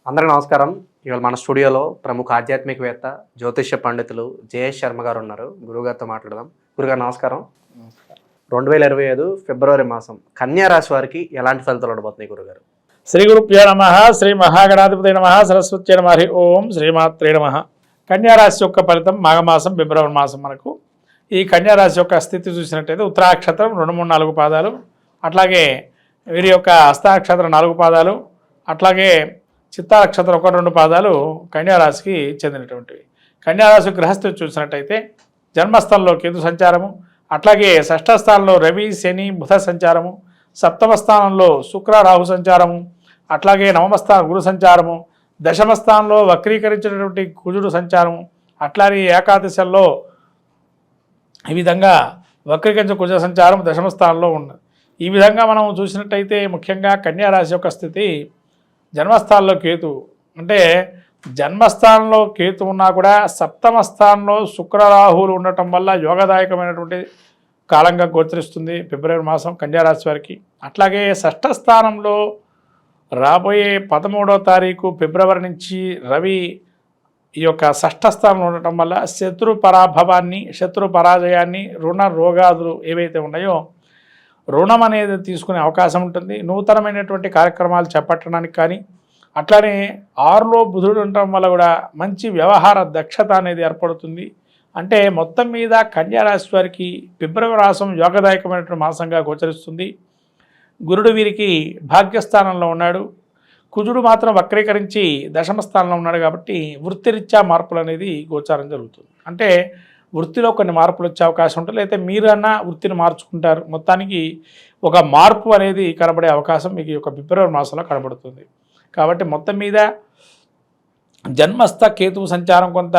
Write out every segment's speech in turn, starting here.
అందరికీ నమస్కారం. ఇవాళ మన స్టూడియోలో ప్రముఖ ఆధ్యాత్మికవేత్త, జ్యోతిష్య పండితులు జయేష్ శర్మ గారు ఉన్నారు. గురువుగారితో మాట్లాడదాం. గురుగారు నమస్కారం. 2025 ఫిబ్రవరి మాసం కన్యా రాశి వారికి ఎలాంటి ఫలితాలు ఉండబోతున్నాయి గురుగారు? శ్రీ గురుభ్యో నమ. శ్రీ మహాగణాధిపతి నమ. సరస్వతి నమ. హరి ఓం శ్రీమాత్రే నమ. కన్యారాశి యొక్క ఫలితం మాఘమాసం ఫిబ్రవరి మాసం. మనకు ఈ కన్యారాశి యొక్క స్థితి చూసినట్టయితే ఉత్తరాక్షత్రం 2, 3, 4 పాదాలు, అట్లాగే వీరి యొక్క హస్తాక్షత్రం 4 పాదాలు, అట్లాగే చిత్తాక్షత్రం 1, 2 పాదాలు కన్యారాశికి చెందినటువంటివి. కన్యారాశి గ్రహస్థితి చూసినట్టయితే జన్మస్థానంలో కేతు సంచారము, అట్లాగే షష్ఠ స్థానంలో రవి, శని, బుధ సంచారము, సప్తమ స్థానంలో శుక్ర, రాహు సంచారము, అట్లాగే నవమ స్థానం గురు సంచారము, దశమ స్థానంలో వక్రీకరించినటువంటి కుజుడు సంచారము, అట్లాగే ఏకాదశంలో ఈ విధంగా వక్రీకరించిన కుజ సంచారం దశమ స్థానంలో ఉన్నది. ఈ విధంగా మనం చూసినట్టయితే ముఖ్యంగా కన్యారాశి యొక్క స్థితి జన్మస్థానంలో కేతు, అంటే జన్మస్థానంలో కేతు ఉన్నా కూడా సప్తమ స్థానంలో శుక్ర, రాహువులు ఉండటం వల్ల యోగదాయకమైనటువంటి కాలంగా గోచరిస్తుంది ఫిబ్రవరి మాసం కన్యారాశి వారికి. అట్లాగే షష్ఠ స్థానంలో రాబోయే 13వ తారీఖు ఫిబ్రవరి నుంచి రవి ఈ యొక్క షష్ఠ స్థానంలో ఉండటం వల్ల శత్రు పరాభవాన్ని, శత్రు పరాజయాన్ని, రుణ రోగాదులు ఏవైతే ఉన్నాయో రుణం అనేది తీసుకునే అవకాశం ఉంటుంది. నూతనమైనటువంటి కార్యక్రమాలు చేపట్టడానికి కానీ, అట్లానే 6లో బుధుడు ఉండటం వల్ల కూడా మంచి వ్యవహార దక్షత అనేది ఏర్పడుతుంది. అంటే మొత్తం మీద కన్యారాశి వారికి ఫిబ్రవరి మాసం యోగదాయకమైనటువంటి మాసంగా గోచరిస్తుంది. గురుడు వీరికి భాగ్యస్థానంలో ఉన్నాడు, కుజుడు మాత్రం వక్రీకరించి దశమ స్థానంలో ఉన్నాడు. కాబట్టి వృత్తిరీత్యా మార్పులు అనేది గోచారం జరుగుతుంది. అంటే వృత్తిలో కొన్ని మార్పులు వచ్చే అవకాశం ఉంటుంది, లేకపోతే మీరన్నా వృత్తిని మార్చుకుంటారు. మొత్తానికి ఒక మార్పు అనేది కనబడే అవకాశం మీకు ఈ యొక్క ఫిబ్రవరి మాసంలో కనబడుతుంది. కాబట్టి మొత్తం మీద జన్మస్థ కేతువు సంచారం కొంత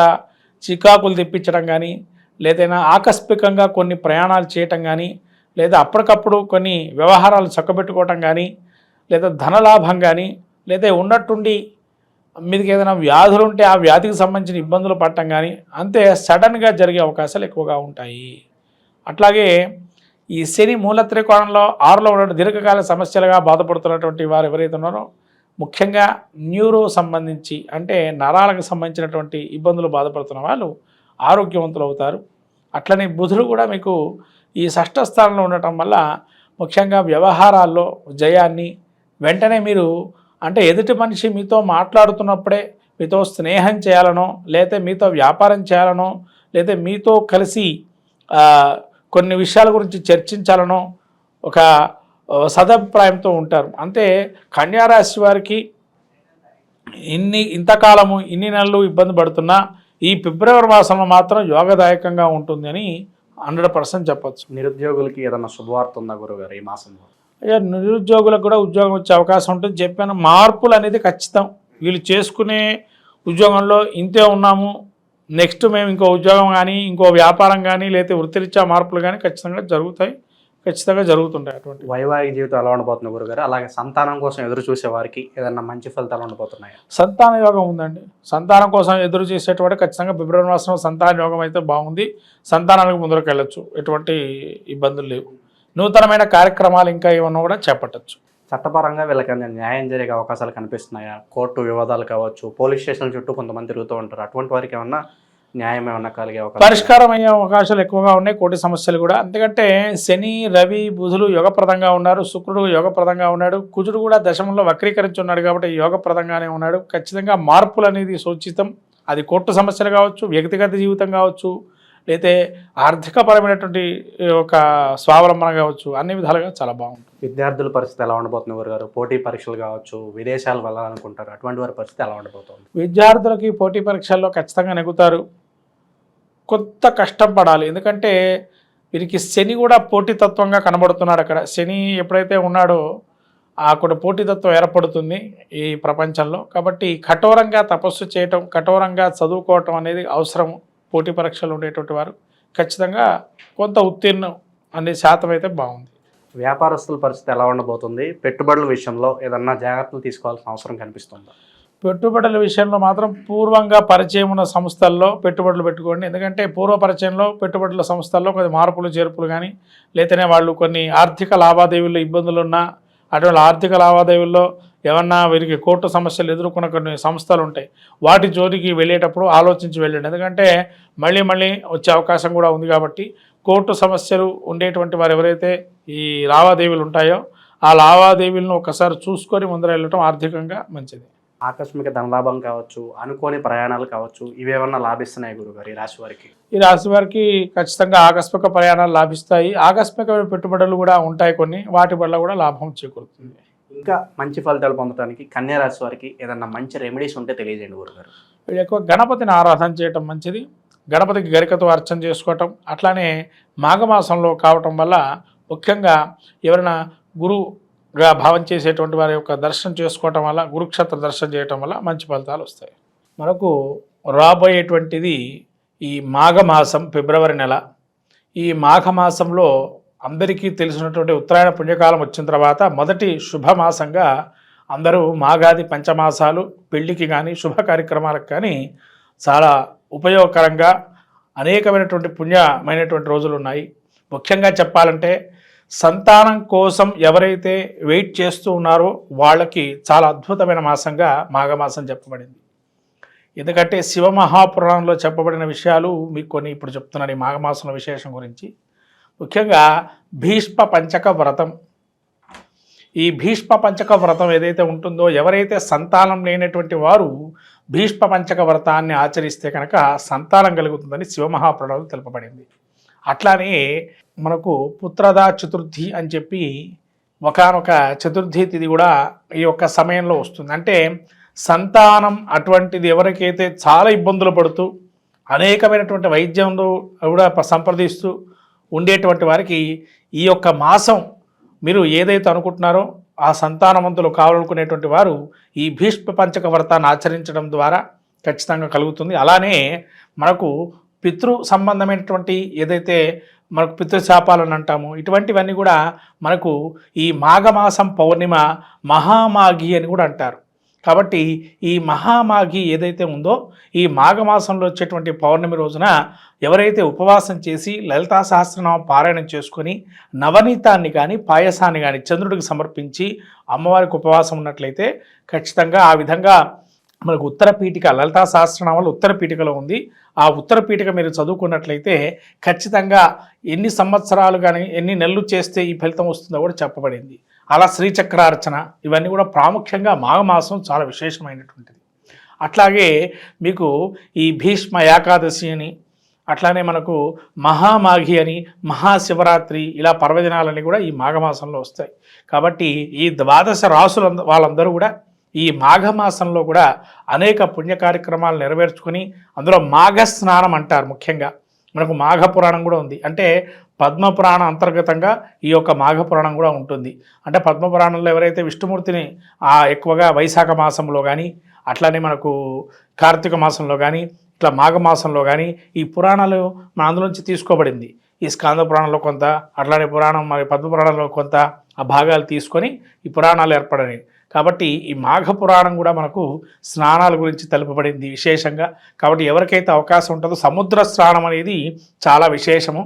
చికాకులు తెప్పించడం కానీ, లేదైనా ఆకస్మికంగా కొన్ని ప్రయాణాలు చేయటం కానీ, లేదా అప్పటికప్పుడు కొన్ని వ్యవహారాలు చక్కబెట్టుకోవటం కానీ, లేదా ధనలాభం కానీ, లేదా ఉన్నట్టుండి మీదకి ఏదైనా వ్యాధులు ఉంటే ఆ వ్యాధికి సంబంధించిన ఇబ్బందులు పడటం కానీ, అంతే సడన్గా జరిగే అవకాశాలు ఎక్కువగా ఉంటాయి. అట్లాగే ఈ శని మూల త్రికోణంలో 6లో ఉన్న దీర్ఘకాల సమస్యలుగా బాధపడుతున్నటువంటి వారు ఎవరైతే ఉన్నారో, ముఖ్యంగా న్యూరో సంబంధించి అంటే నరాలకు సంబంధించినటువంటి ఇబ్బందులు బాధపడుతున్న వాళ్ళు ఆరోగ్యవంతులు అవుతారు. అట్లనే బుధుడు కూడా మీకు ఈ షష్ఠ స్థానంలో ఉండటం వల్ల ముఖ్యంగా వ్యవహారాల్లో జయాన్ని, వెంటనే మీరు అంటే ఎదుటి మనిషి మీతో మాట్లాడుతున్నప్పుడే మీతో స్నేహం చేయాలనో, లేకపోతే మీతో వ్యాపారం చేయాలనో, లేకపోతే మీతో కలిసి కొన్ని విషయాల గురించి చర్చించాలనో ఒక సదభిప్రాయంతో ఉంటారు. అంటే కన్యారాశి వారికి ఇంతకాలము ఇన్ని నెలలు ఇబ్బంది పడుతున్నా ఈ ఫిబ్రవరి మాసంలో మాత్రం యోగదాయకంగా ఉంటుంది అని 100% చెప్పచ్చు. నిరుద్యోగులకి ఏదైనా శుభవార్త ఉందా గురుగారు ఈ మాసంలో? నిరుద్యోగులకు కూడా ఉద్యోగం వచ్చే అవకాశం ఉంటుంది. చెప్పాను, మార్పులు అనేది ఖచ్చితం. వీళ్ళు చేసుకునే ఉద్యోగంలో ఇంతే ఉన్నాము, నెక్స్ట్ మేము ఇంకో ఉద్యోగం కానీ, ఇంకో వ్యాపారం కానీ, లేకపోతే వృత్తిరీత్యా మార్పులు కానీ ఖచ్చితంగా జరుగుతుంటాయి. అటువంటి వైవాహిక జీవితం ఎలా ఉండబోతుంది గురుగారు? అలాగే సంతానం కోసం ఎదురు చూసే వారికి ఏదైనా మంచి ఫలితాలు ఉండబోతున్నాయా? సంతాన యోగం ఉందండి. సంతానం కోసం ఎదురు చేసేటువంటి ఖచ్చితంగా ఫిబ్రవరి మాసంలో సంతాన యోగం అయితే బాగుంది. సంతానానికి ముందరకు వెళ్ళొచ్చు, ఎటువంటి ఇబ్బందులు లేవు. నూతనమైన కార్యక్రమాలు ఇంకా ఏమన్నా కూడా చేపట్టచ్చు. చట్టపరంగా వీళ్ళకి న్యాయం జరిగే అవకాశాలు కనిపిస్తున్నాయా? కోర్టు వివాదాలు కావచ్చు, పోలీస్ స్టేషన్ల చుట్టూ కొంతమంది తిరుగుతూ ఉంటారు. అటువంటి వారికి ఏమన్నా న్యాయం ఏమన్నా కలిగే అవకాశం, పరిష్కారం అయ్యే అవకాశాలు ఎక్కువగా ఉన్నాయి. కోటి సమస్యలు కూడా. ఎందుకంటే శని, రవి, బుధులు యోగప్రదంగా ఉన్నారు, శుక్రుడు యోగప్రదంగా ఉన్నాడు, కుజుడు కూడా దశమంలో వక్రీకరించి ఉన్నాడు. కాబట్టి యోగప్రదంగానే ఉన్నాడు. ఖచ్చితంగా మార్పులు అనేది సూచితం. అది కోర్టు సమస్యలు కావచ్చు, వ్యక్తిగత జీవితం కావచ్చు, లేతే ఆర్థికపరమైనటువంటి ఒక స్వావలంబన కావచ్చు, అన్ని విధాలుగా చాలా బాగుంటుంది. విద్యార్థుల పరిస్థితి ఎలా ఉండబోతుంది గురుగారు? పోటీ పరీక్షలు కావచ్చు, విదేశాలు వెళ్ళాలనుకుంటారు, అటువంటి వారి పరిస్థితి ఎలా ఉండబోతుంది? విద్యార్థులకి పోటీ పరీక్షల్లో ఖచ్చితంగా నెగ్గుతారు. కొంత కష్టం పడాలి. ఎందుకంటే వీరికి శని కూడా పోటీతత్వంగా కనబడుతున్నాడు. అక్కడ శని ఎప్పుడైతే ఉన్నాడో అక్కడ పోటీతత్వం ఏర్పడుతుంది ఈ ప్రపంచంలో. కాబట్టి కఠోరంగా తపస్సు చేయటం, కఠోరంగా చదువుకోవటం అనేది అవసరం. పోటీ పరీక్షలు ఉండేటువంటి వారు ఖచ్చితంగా కొంత ఉత్తీర్ణం అనే శాతం అయితే బాగుంది. వ్యాపారస్తుల పరిస్థితి ఎలా ఉండబోతుంది? పెట్టుబడుల విషయంలో ఏదన్నా జాగ్రత్తలు తీసుకోవాల్సిన అవసరం కనిపిస్తుందా? పెట్టుబడుల విషయంలో మాత్రం పూర్వంగా పరిచయం ఉన్న సంస్థల్లో పెట్టుబడులు పెట్టుకోండి. ఎందుకంటే పూర్వ పరిచయంలో పెట్టుబడుల సంస్థల్లో కొన్ని మార్పులు చేర్పులు కానీ, లేకపోతే వాళ్ళు కొన్ని ఆర్థిక లావాదేవీల్లో ఇబ్బందులు ఉన్నా అటువంటి ఆర్థిక లావాదేవీల్లో ఏమన్నా వీరికి కోర్టు సమస్యలు ఎదుర్కొన్న కొన్ని సంస్థలు ఉంటాయి, వాటి జోలికి వెళ్ళేటప్పుడు ఆలోచించి వెళ్ళండి. ఎందుకంటే మళ్ళీ వచ్చే అవకాశం కూడా ఉంది కాబట్టి కోర్టు సమస్యలు ఉండేటువంటి వారు ఎవరైతే ఈ లావాదేవీలు ఉంటాయో ఆ లావాదేవీలను ఒకసారి చూసుకొని ముందర వెళ్ళటం ఆర్థికంగా మంచిది. ఆకస్మిక ధనలాభం కావచ్చు, అనుకోని ప్రయాణాలు కావచ్చు, ఇవేమన్నా లాభిస్తున్నాయి గురుగారు ఈ రాశి వారికి? ఈ రాశి వారికి ఖచ్చితంగా ఆకస్మిక ప్రయాణాలు లాభిస్తాయి. ఆకస్మికమైన పెట్టుబడులు కూడా ఉంటాయి కొన్ని, వాటి వల్ల కూడా లాభం చేకూరుతుంది. ఇంకా మంచి ఫలితాలు పొందడానికి కన్యా రాశి వారికి ఏదన్నా మంచి రెమెడీస్ ఉంటే తెలియజేయండి గురుగారు. వీళ్ళు ఎక్కువ గణపతిని ఆరాధన చేయటం మంచిది. గణపతికి గరికతో అర్చన చేసుకోవటం, అట్లానే మాఘమాసంలో కావటం వల్ల ముఖ్యంగా ఎవరైనా గురువుగా భావం చేసేటువంటి వారి యొక్క దర్శనం చేసుకోవటం వల్ల, గురుక్షేత్ర దర్శనం చేయటం వల్ల మంచి ఫలితాలు వస్తాయి. మనకు రాబోయేటువంటిది ఈ మాఘమాసం, ఫిబ్రవరి నెల. ఈ మాఘమాసంలో అందరికీ తెలిసినటువంటి ఉత్తరాయణ పుణ్యకాలం వచ్చిన తర్వాత మొదటి శుభమాసంగా అందరూ మాఘాది పంచమాసాలు పెళ్లికి కానీ శుభ కార్యక్రమాలకు కానీ చాలా ఉపయోగకరంగా అనేకమైనటువంటి పుణ్యమైనటువంటి రోజులు ఉన్నాయి. ముఖ్యంగా చెప్పాలంటే సంతానం కోసం ఎవరైతే వెయిట్ చేస్తూ ఉన్నారో వాళ్ళకి చాలా అద్భుతమైన మాసంగా మాఘమాసం చెప్పబడింది. ఎందుకంటే శివమహాపురాణంలో చెప్పబడిన విషయాలు మీకు కొన్ని ఇప్పుడు చెప్తున్నాను ఈ మాఘమాసంలో విశేషం గురించి. ముఖ్యంగా భీష్మ పంచక వ్రతం. ఈ భీష్మ పంచక వ్రతం ఏదైతే ఉంటుందో, ఎవరైతే సంతానం లేనటువంటి వారు భీష్మ పంచక వ్రతాన్ని ఆచరిస్తే కనుక సంతానం కలుగుతుందని శివమహాపురాణంలో తెలుపబడింది. అట్లానే మనకు పుత్రదా చతుర్థి అని చెప్పి ఒకానొక చతుర్థి తిథి కూడా ఈ యొక్క సమయంలో వస్తుంది. అంటే సంతానం అటువంటిది ఎవరికైతే చాలా ఇబ్బందులు పడుతూ అనేకమైనటువంటి వైద్యంలో కూడా సంప్రదిస్తూ ఉండేటువంటి వారికి ఈ యొక్క మాసం మీరు ఏదైతే అనుకుంటున్నారో ఆ సంతానవంతులు కావాలనుకునేటువంటి వారు ఈ భీష్మ పంచక వ్రతాన్ని ఆచరించడం ద్వారా ఖచ్చితంగా కలుగుతుంది. అలానే మనకు పితృ సంబంధమైనటువంటి ఏదైతే మనకు పితృశాపాలను అంటాము, ఇటువంటివన్నీ కూడా మనకు ఈ మాఘమాసం పౌర్ణిమ మహామాఘి అని కూడా అంటారు. కాబట్టి ఈ మహామాఘి ఏదైతే ఉందో ఈ మాఘమాసంలో వచ్చేటువంటి పౌర్ణమి రోజున ఎవరైతే ఉపవాసం చేసి లలితా సహస్రనామం పారాయణం చేసుకొని నవనీతాన్ని కానీ పాయసాన్ని కానీ చంద్రుడికి సమర్పించి అమ్మవారికి ఉపవాసం ఉన్నట్లయితే ఖచ్చితంగా ఆ విధంగా మనకు ఉత్తర పీఠిక, లలితా సహస్రనామాలు ఉత్తర పీఠికలో ఉంది. ఆ ఉత్తర పీఠిక మీరు చదువుకున్నట్లయితే ఖచ్చితంగా ఎన్ని సంవత్సరాలు కానీ ఎన్ని నెలలు చేస్తే ఈ ఫలితం వస్తుందో కూడా చెప్పబడింది. అలా శ్రీచక్రార్చన ఇవన్నీ కూడా ప్రాముఖ్యంగా మాఘమాసం చాలా విశేషమైనటువంటిది. అట్లాగే మీకు ఈ భీష్మ ఏకాదశి అని, అట్లానే మనకు మహామాఘి అని, మహాశివరాత్రి, ఇలా పర్వదినాలన్నీ కూడా ఈ మాఘమాసంలో వస్తాయి. కాబట్టి ఈ 12 రాసుల వాళ్ళందరూ కూడా ఈ మాఘమాసంలో కూడా అనేక పుణ్య కార్యక్రమాలు నెరవేర్చుకొని అందులో మాఘ స్నానం అంటారు. ముఖ్యంగా మనకు మాఘ పురాణం కూడా ఉంది. అంటే పద్మపురాణం అంతర్గతంగా ఈ యొక్క మాఘ పురాణం కూడా ఉంటుంది. అంటే పద్మపురాణంలో ఎవరైతే విష్ణుమూర్తిని ఎక్కువగా వైశాఖ మాసంలో కానీ, అట్లానే మనకు కార్తీక మాసంలో కానీ, ఇట్లా మాఘమాసంలో కానీ ఈ పురాణాలు మన అందులోంచి తీసుకోబడింది. ఈ స్కాంద పురాణంలో కొంత, అట్లానే పురాణం మరి పద్మపురాణంలో కొంత ఆ భాగాలు తీసుకొని ఈ పురాణాలు ఏర్పడినాయి. కాబట్టి ఈ మాఘ పురాణం కూడా మనకు స్నానాల గురించి తెలుపబడింది విశేషంగా. కాబట్టి ఎవరికైతే అవకాశం ఉంటుందో సముద్ర స్నానం అనేది చాలా విశేషము.